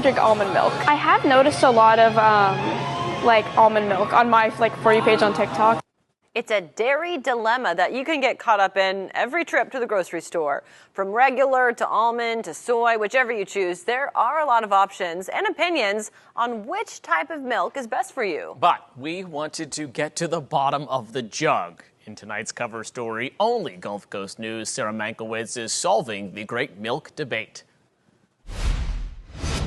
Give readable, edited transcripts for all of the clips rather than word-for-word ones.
drink almond milk. I have noticed a lot of like almond milk on my For You page on TikTok. It's a dairy dilemma that you can get caught up in every trip to the grocery store. From regular to almond to soy, whichever you choose, there are a lot of options and opinions on which type of milk is best for you. But we wanted to get to the bottom of the jug. In tonight's cover story, only Gulf Coast News' Sarah Mankiewicz is solving the great milk debate.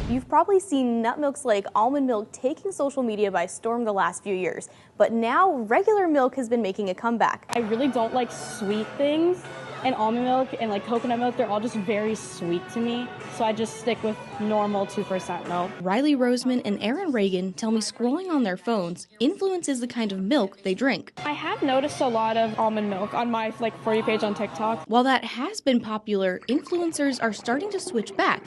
You've probably seen nut milks like almond milk taking social media by storm the last few years, but now regular milk has been making a comeback. I really don't like sweet things, and almond milk and like coconut milk, they're all just very sweet to me, so I just stick with normal 2% milk. Riley Roseman and Aaron Reagan tell me scrolling on their phones influences the kind of milk they drink. I have noticed a lot of almond milk on my For You page on TikTok. While that has been popular, influencers are starting to switch back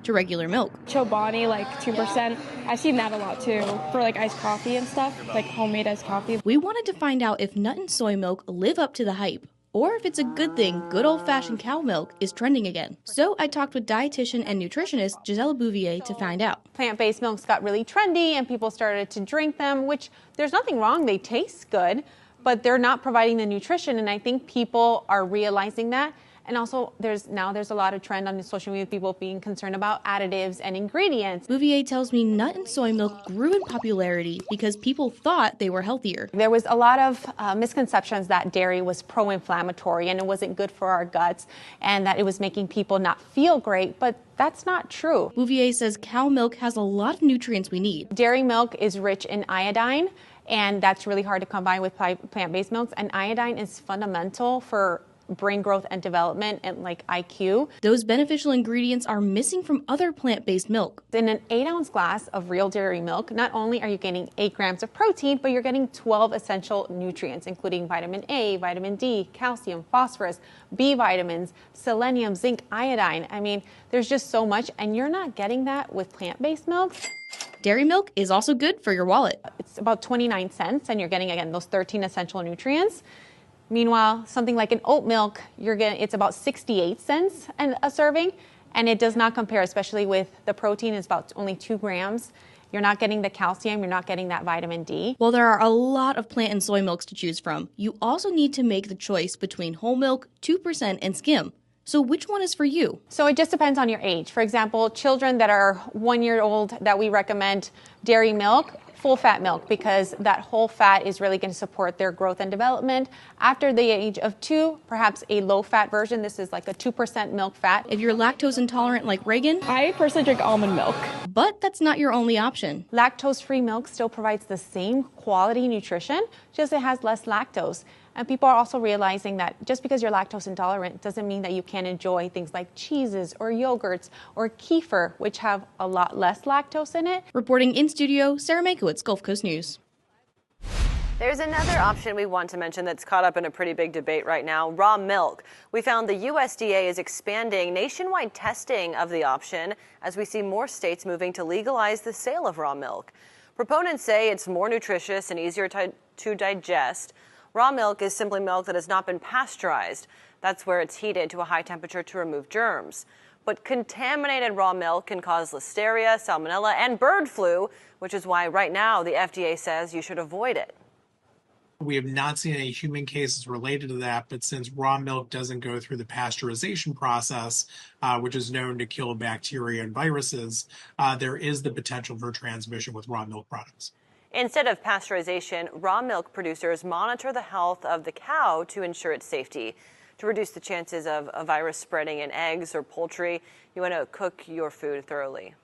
to regular milk. Chobani, like 2%. I've seen that a lot too for like iced coffee and stuff, like homemade iced coffee. We wanted to find out if nut and soy milk live up to the hype, or if it's a good thing good old-fashioned cow milk is trending again. So I talked with dietitian and nutritionist Gisela Bouvier to find out. Plant-based milks got really trendy and people started to drink them, which there's nothing wrong. They taste good, but they're not providing the nutrition, and I think people are realizing that. And also, there's a lot of trend on social media, people being concerned about additives and ingredients. Bouvier tells me nut and soy milk grew in popularity because people thought they were healthier. There was a lot of misconceptions that dairy was pro-inflammatory and it wasn't good for our guts and that it was making people not feel great, but that's not true. Bouvier says cow milk has a lot of nutrients we need. Dairy milk is rich in iodine, and that's really hard to combine with plant-based milks, and iodine is fundamental for brain growth and development and like IQ. Those beneficial ingredients are missing from other plant-based milk. In an 8-ounce glass of real dairy milk, not only are you getting 8 grams of protein, but you're getting 12 essential nutrients, including vitamin A, vitamin D, calcium, phosphorus, B vitamins, selenium, zinc, iodine. I mean, there's just so much, and you're not getting that with plant-based milk. Dairy milk is also good for your wallet. It's about 29 cents, and you're getting, again, those 13 essential nutrients. Meanwhile, something like an oat milk, it's about 68 cents a serving, and it does not compare, especially with the protein. It's about only 2 grams. You're not getting the calcium, you're not getting that vitamin D. While there are a lot of plant and soy milks to choose from, you also need to make the choice between whole milk, 2%, and skim. So which one is for you? So it just depends on your age. For example, children that are 1 year old, that we recommend dairy milk, full fat milk, because that whole fat is really going to support their growth and development. After the age of 2, perhaps a low fat version. This is like a 2% milk fat. If you're lactose intolerant like Reagan, I personally drink almond milk. But that's not your only option. Lactose-free milk still provides the same quality nutrition, just it has less lactose. And people are also realizing that just because you're lactose intolerant doesn't mean that you can't enjoy things like cheeses or yogurts or kefir, which have a lot less lactose in it. Reporting in studio, Sarah Mankiewicz, Gulf Coast News. There's another option we want to mention that's caught up in a pretty big debate right now, raw milk. We found the USDA is expanding nationwide testing of the option as we see more states moving to legalize the sale of raw milk. Proponents say it's more nutritious and easier to digest. Raw milk is simply milk that has not been pasteurized. That's where it's heated to a high temperature to remove germs. But contaminated raw milk can cause listeria, salmonella, and bird flu, which is why right now the FDA says you should avoid it. We have not seen any human cases related to that, but since raw milk doesn't go through the pasteurization process, which is known to kill bacteria and viruses, there is the potential for transmission with raw milk products. Instead of pasteurization, raw milk producers monitor the health of the cow to ensure its safety. To reduce the chances of a virus spreading in eggs or poultry, you want to cook your food thoroughly.